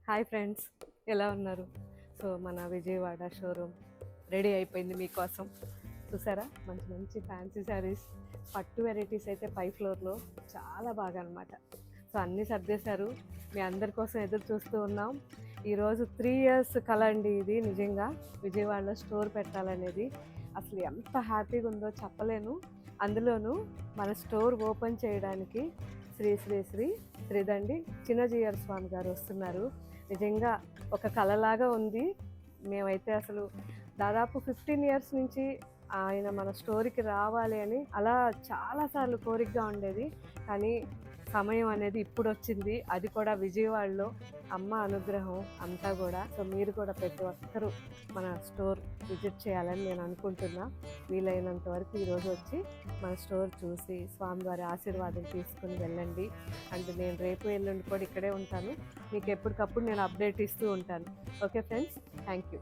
Hi friends, ఎలా ఉన్నారు? So మన విజయవాడ షోరూమ్ రెడీ అయిపోయింది మీకోసం. చూసారా, మంచి మంచి ఫ్యాన్సీ శారీస్, పట్టు వెరైటీస్ అయితే పై ఫ్లోర్లో చాలా బాగా అనమాట. సో అన్నీ సర్దేశారు, మీ అందరి కోసం ఎదురు చూస్తూ ఉన్నాం. ఈరోజు 3 years కల అండి ఇది. నిజంగా విజయవాడలో స్టోర్ పెట్టాలనేది అసలు ఎంత హ్యాపీగా ఉందో చెప్పలేను. అందులోనూ మన స్టోర్ ఓపెన్ చేయడానికి శ్రీ శ్రీ శ్రీ శ్రీదండి చిన్నజీయర్ స్వామి గారు వస్తున్నారు. నిజంగా ఒక కళలాగా ఉంది. మేమైతే అసలు దాదాపు 15 years నుంచి ఆయన మన స్టోరీకి రావాలి అని అలా చాలాసార్లు కోరికగా ఉండేది. కానీ సమయం అనేది ఇప్పుడు వచ్చింది, అది కూడా విజయవాడలో. అమ్మ అనుగ్రహం అంతా కూడా. సో మీరు కూడా ప్రతి ఒక్కరూ మన స్టోర్ విజిట్ చేయాలని నేను అనుకుంటున్నా. వీలైనంత వరకు ఈరోజు వచ్చి మన స్టోర్ చూసి స్వామివారి ఆశీర్వాదం తీసుకుని వెళ్ళండి. అండ్ నేను రేపు ఎల్లుండి కూడా ఇక్కడే ఉంటాను. మీకు ఎప్పటికప్పుడు నేను అప్డేట్ ఇస్తూ ఉంటాను. Okay friends, thank you.